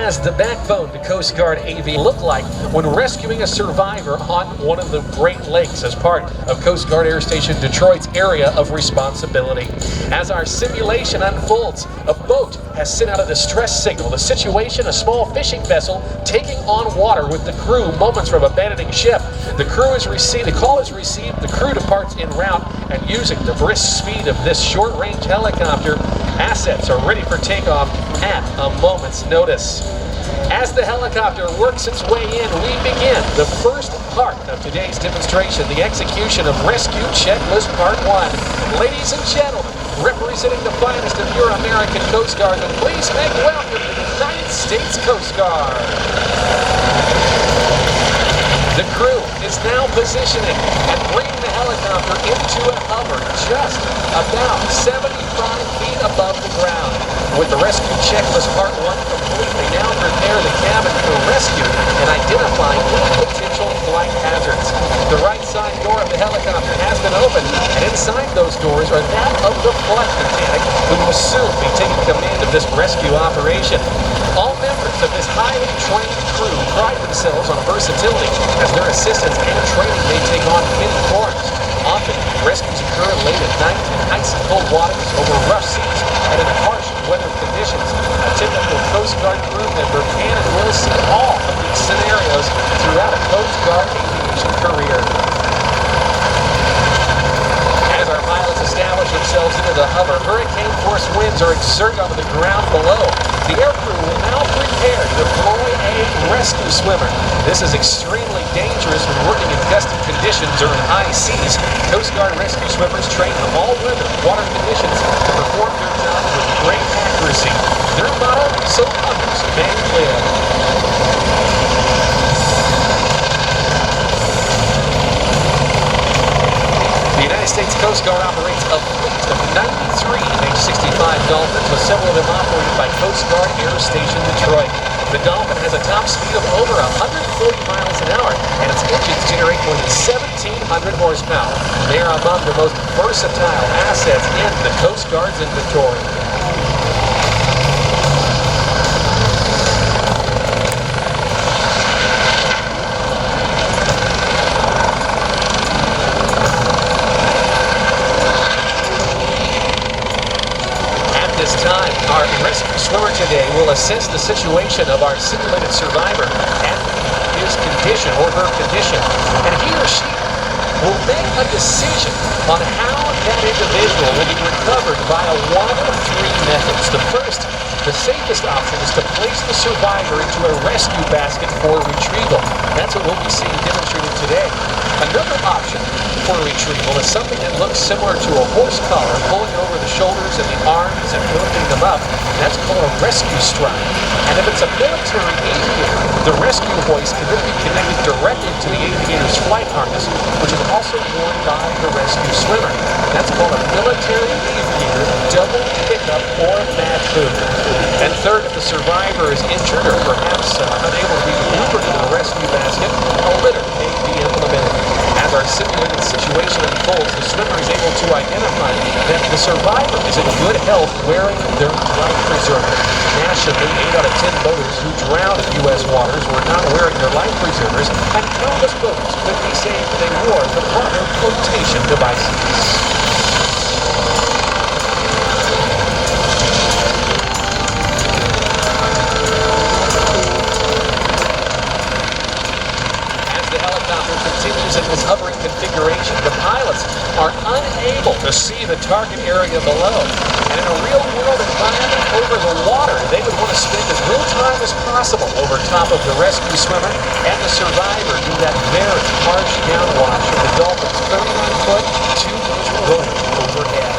has the backbone to Coast Guard AV look like when rescuing a survivor on one of the Great Lakes as part of Coast Guard Air Station Detroit's area of responsibility? As our simulation unfolds, a boat has sent out a distress signal. The situation, a small fishing vessel taking on water with the crew moments from abandoning ship. The call is received, the crew departs en route, and using the brisk speed of this short-range helicopter, assets are ready for takeoff at a moment's notice. As the helicopter works its way in, we begin the first part of today's demonstration, the execution of Rescue Checklist Part 1. Ladies and gentlemen, representing the finest of your American Coast Guard, please make welcome to the United States Coast Guard. The crew is now positioning and bringing the helicopter into a hover just about 75 feet above the ground. With the Rescue Checklist Part 1 complete, they now prepare the cabin for rescue and identifying any potential flight hazards. The right side door of the helicopter has been opened, and inside those doors are that of the flight mechanic, who will soon be taking command of this rescue operation. All members of this highly trained crew pride themselves on versatility, as their assistance and training may take on many forms. Often, rescues occur late at night in icy cold waters, over rough seas, and in harsh weather conditions. A typical Coast Guard crew member can and will see all of these scenarios throughout a Coast Guard aviation career. As our pilots establish themselves into the hover, hurricane-force winds are exerted onto the ground below. The air crew will now prepare to deploy a rescue swimmer. This is extremely dangerous when working in gusty conditions or in high seas. Coast Guard rescue swimmers train in all weather water conditions to perform their job with great accuracy. Their motto, so others may live. The United States Coast Guard operates a fleet of 93 MH-65 Dolphins, with several of them operated by Coast Guard Air Station Detroit. The Dolphin has a top speed of over 140 miles an hour, and its engines generate more than 1,700 horsepower. They are among the most versatile assets in the Coast Guard's inventory. Time, our rescue swimmer today will assess the situation of our simulated survivor and his condition or her condition, and he or she will make a decision on how that individual will be recovered via one of three methods. The first, the safest option, is to place the survivor into a rescue basket for retrieval. That's what we'll be seeing demonstrated today. Another option for retrieval is something that looks similar to a horse collar, pulling over the shoulders and the arms and lifting them up. That's called a rescue strap. And if it's a military aviator, the rescue hoist can then be connected directly to the aviator's flight harness, which is also worn by the rescue swimmer. That's called a military aviator double pickup or mad move. And third, if the survivor is injured or perhaps unable to be maneuvered into the rescue basket, a litter may be implemented. As our simulated situation unfolds, the swimmer is able to identify that the survivor is in good health wearing their life preserver. Nationally, 8 out of 10 boaters who drowned in U.S. waters were not wearing their life preservers, and countless boaters could be saved if they wore the proper flotation devices. Continues in this hovering configuration, the pilots are unable to see the target area below. And in a real-world environment over the water, they would want to spend as little time as possible over top of the rescue swimmer and the survivor due to that very harsh downwash of the Dolphin's 39-foot, 2-inch rope overhead.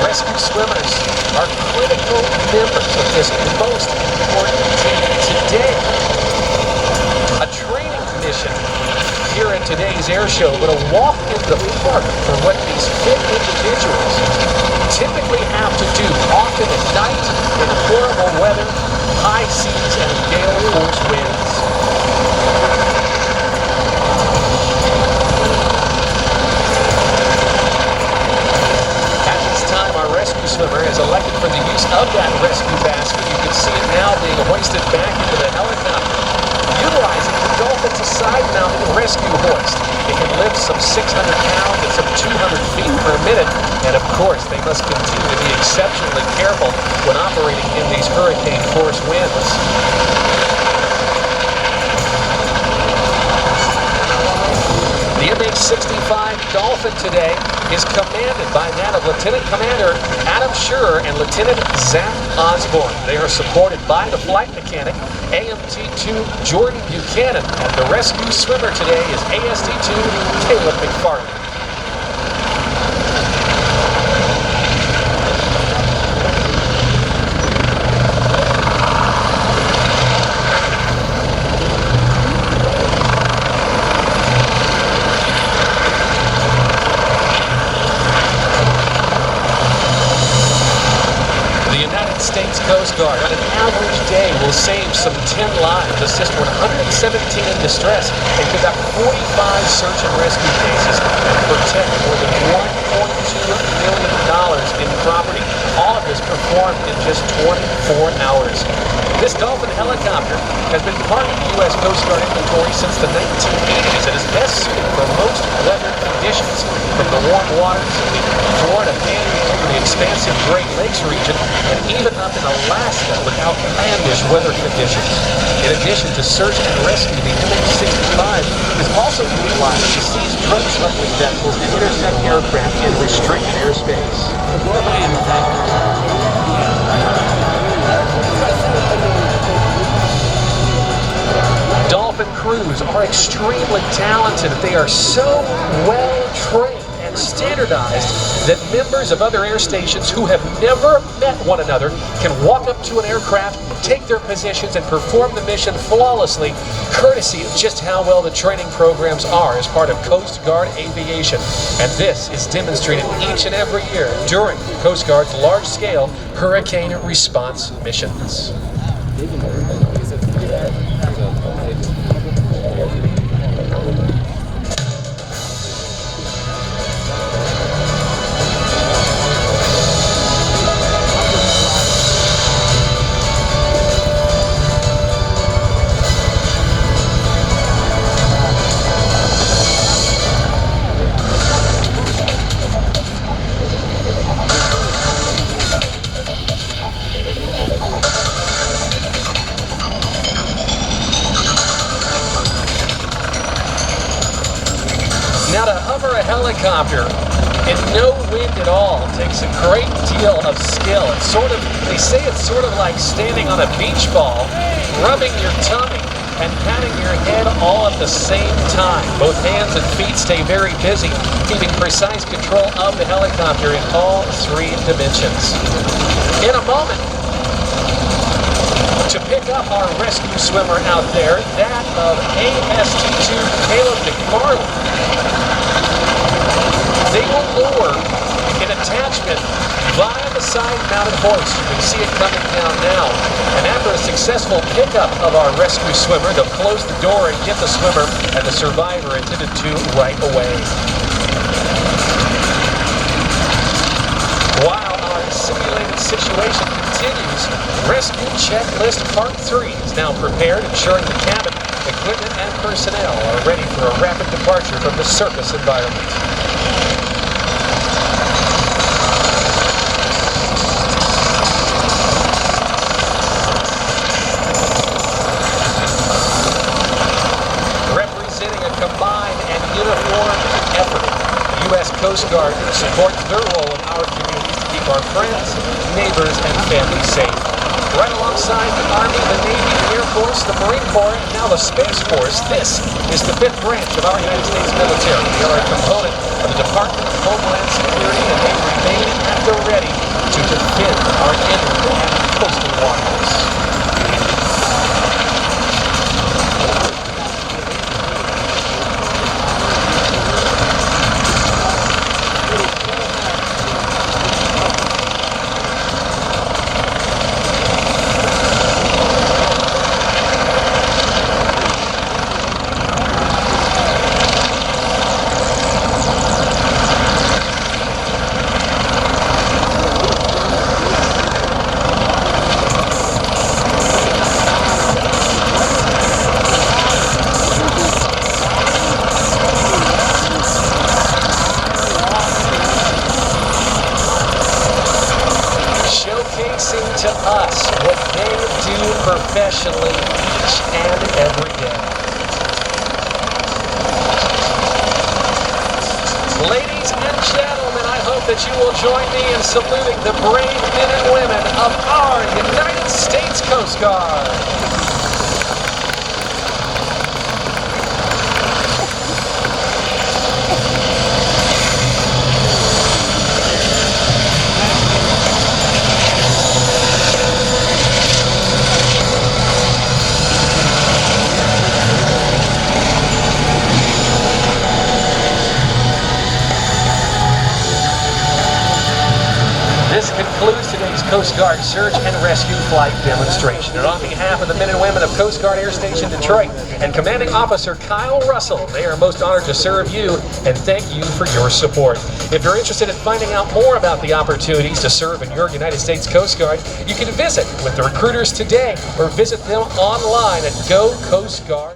Rescue swimmers are critical members of this most important team today. A training mission here at today's air show, but a walk in the park for what these fit individuals typically have to do, often at night in horrible weather, high seas, and gale-force winds. At this time, our rescue swimmer has elected for the use of that rescue basket. You can see it now being hoisted back side-mounted rescue hoist. It can lift some 600 pounds at some 200 feet per minute, and of course, they must continue to be exceptionally careful when operating in these hurricane-force winds. The MH-65 Dolphin today is commanded by that of Lieutenant Commander Adam Schur and Lieutenant Zach Osborne. They are supported by the flight mechanic, AMT-2 Jordan Buchanan, and the rescue swimmer today is AST-2 Caleb McFarland. States Coast Guard on an average day will save some 10 lives, assist 117 in distress, and conduct 45 search and rescue cases and protect more than $1.2 million in property. All of this performed in just 24 hours. This Dolphin helicopter has been part of the U.S. Coast Guard inventory since the 1980s and is best suited for most weather conditions, from the warm waters of the Florida Panhandle to the expansive Great Lakes region, and even up in Alaska with outlandish weather conditions. In addition to search and rescue, the MH-65 is also utilized to seize drug smuggling vessels and intercept aircraft in restricted airspace. Dolphin crews are extremely talented. They are so well trained and standardized that members of other air stations who have never met one another can walk up to an aircraft, take their positions, and perform the mission flawlessly, courtesy of just how well the training programs are as part of Coast Guard aviation. And this is demonstrated each and every year during Coast Guard's large-scale hurricane response missions. Now, to hover a helicopter in no wind at all takes a great deal of skill. It's they say it's sort of like standing on a beach ball, rubbing your tummy and patting your head all at the same time. Both hands and feet stay very busy, keeping precise control of the helicopter in all three dimensions. In a moment, to pick up our rescue swimmer out there, that of AST-2 Caleb McFarland, they will lower an attachment via the side-mounted hoist. You can see it coming down now. And after a successful pickup of our rescue swimmer, they'll close the door and get the swimmer and the survivor attended to right away. While our simulated situation continues, Rescue Checklist Part 3 is now prepared, ensuring the cabin, equipment, and personnel are ready for a rapid departure from the surface environment. Representing a combined and uniformed effort, the U.S. Coast Guard supports their role in our communities to keep our friends, neighbors, and families safe. Right alongside the Army, the Navy, the Air Force, the Marine Corps, and now the Space Force, this is the 5th branch of our United States military. They are a component of the Department of Homeland Security, and they remain at the ready to defend our inland and coastal waters. Ladies and gentlemen, I hope that you will join me in saluting the brave men and women of our United States Coast Guard. This concludes today's Coast Guard search and rescue flight demonstration. And on behalf of the men and women of Coast Guard Air Station Detroit and Commanding Officer Kyle Russell, they are most honored to serve you and thank you for your support. If you're interested in finding out more about the opportunities to serve in your United States Coast Guard, you can visit with the recruiters today or visit them online at Go Coast Guard.